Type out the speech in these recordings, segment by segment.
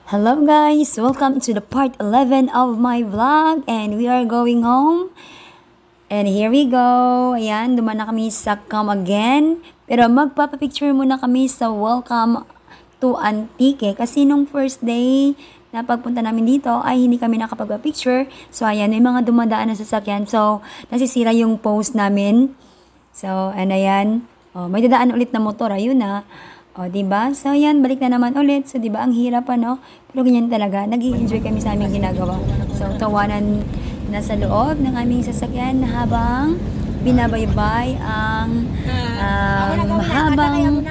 Hello guys! Welcome to the part 11 of my vlog and we are going home. And here we go. Ayan, duman na kami sa Come Again. Pero magpapapicture muna kami sa Welcome to Antique. Kasi nung first day na pagpunta namin dito ay hindi kami nakapagpa-picture. So ayan, may mga dumadaan na sasakyan. So nasisira yung post namin. So and ayan, may dadaan ulit na motor. Ayun na. O, diba? So, yan, balik na naman ulit. So, diba, ang hirap, ano? Pero ganyan talaga. Nag-i-enjoy kami sa aming ginagawa. So, tawanan na sa loob ng aming sasakyan habang binabaybay ang mahabang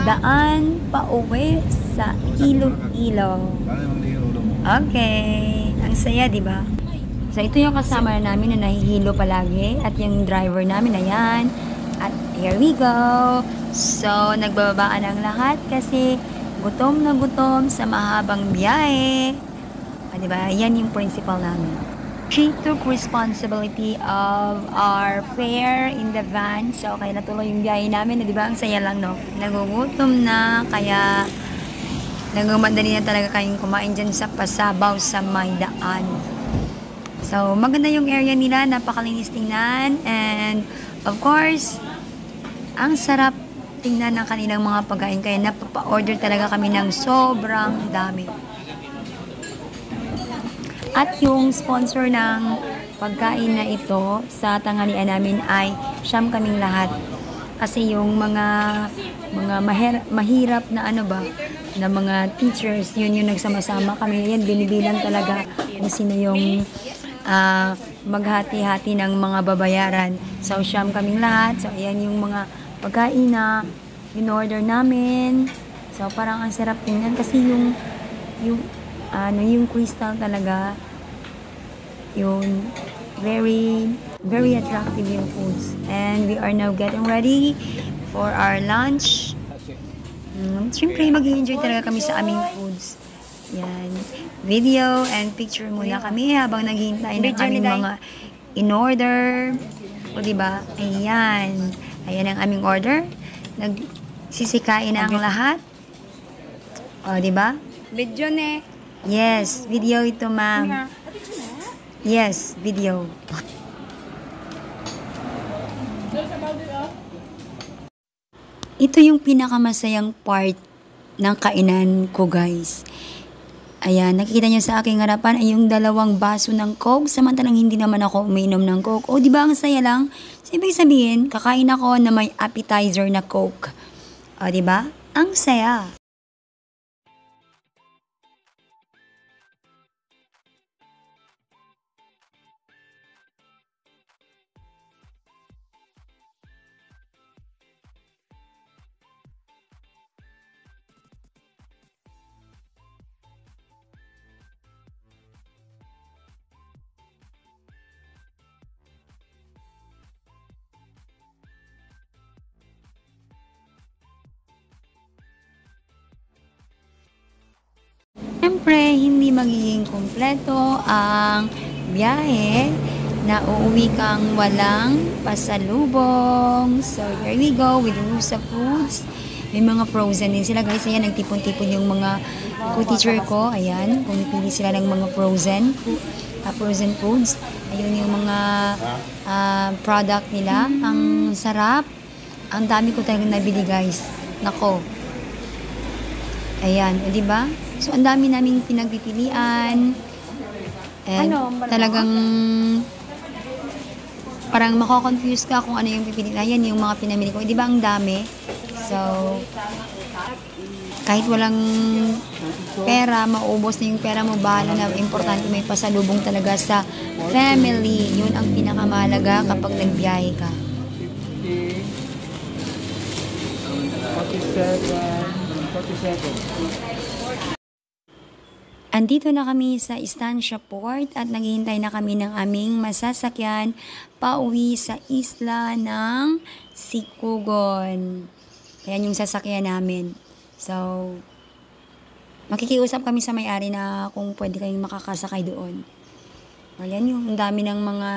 daan pa uwi sa Iloilo. Okay. Ang saya, diba? So, ito yung kasama namin na nahihilo palagi. At yung driver namin, ayan. At here we go. So, nagbababaan ang lahat kasi gutom na gutom sa mahabang biyahe. Diba? Yan yung principal namin. She took responsibility of our fare in the van. So, kaya natuloy yung biyahe namin. Diba? Ang saya lang, no? Nagugutom na, kaya nagmamadali na talaga kayong kumain dyan sa Pasabaw sa may daan. So, maganda yung area nila. Napakalinis tingnan. And, of course, ang sarap tingnan ng kanilang mga pagkain, kaya napapa-order talaga kami ng sobrang dami. At yung sponsor ng pagkain na ito sa tanghalian namin ay siyam kaming lahat. Kasi yung mga mahirap na ano ba, na mga teachers, yun yung nagsama-sama kami. Yan, binibilang talaga kung sino yung maghati-hati ng mga babayaran. So, siyam kaming lahat. So, ayan yung mga pagkain na in-order namin. So, parang ang sarap tingnan kasi yung crystal talaga, yung very attractive yung foods. And we are now getting ready for our lunch. Siyempre, mag-i-enjoy talaga kami sa aming foods. Yan. Video and picture muna kami habang naghihintay ng aming mga in-order. O, diba? Ayan. Ayan ang aming order. Nagsisikain na ang lahat. O, diba? Video ne. Yes, video ito, ma'am. Yes, video. Ito yung pinakamasayang part ng kainan ko, guys. Ayan, nakikita niyo sa aking harapan ay yung dalawang baso ng Coke, samantalang hindi naman ako umiinom ng Coke. O, di ba ang saya lang? So, ibig sabihin, kakain ako na may appetizer na Coke. O, di ba? Ang saya. Siyempre, hindi magiging kumpleto ang biyahe na uuwi kang walang pasalubong. So, here we go with Rusa Foods. May mga frozen din sila, guys. Ayan, nagtipon-tipon yung mga co-teacher ko. Ayan, pumipili sila ng mga frozen foods. Ayun yung mga product nila. Ang sarap. Ang dami ko talagang nabili, guys. Nako. Ayan, o diba? So, ang dami naming pinagpipilian. And talagang parang mako-confuse ka kung ano yung pipiliin. Ayan yung mga pinamili ko. Di ba ang dami? So, kahit walang pera, maubos na yung pera mo, bahala na. Importante may pasalubong talaga sa family. Yun ang pinakamahalaga kapag nagbiyahe ka. 47. Andito na kami sa Estancia Port at naghihintay na kami ng aming masasakyan pauwi sa isla ng Sikugon. Ayan yung sasakyan namin. So, makikiusap kami sa may-ari na kung pwede kayong makakasakay doon. Ayan yung dami ng mga,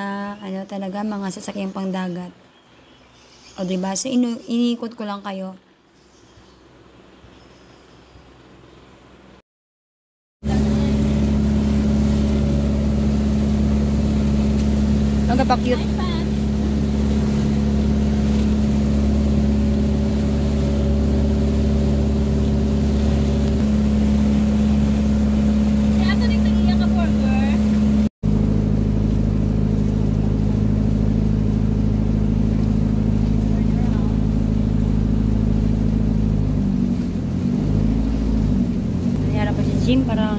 talaga, mga sasakyang pangdagat. O, diba? So, iniikot ko lang kayo. magapakyut. Nangyara pa si Jim para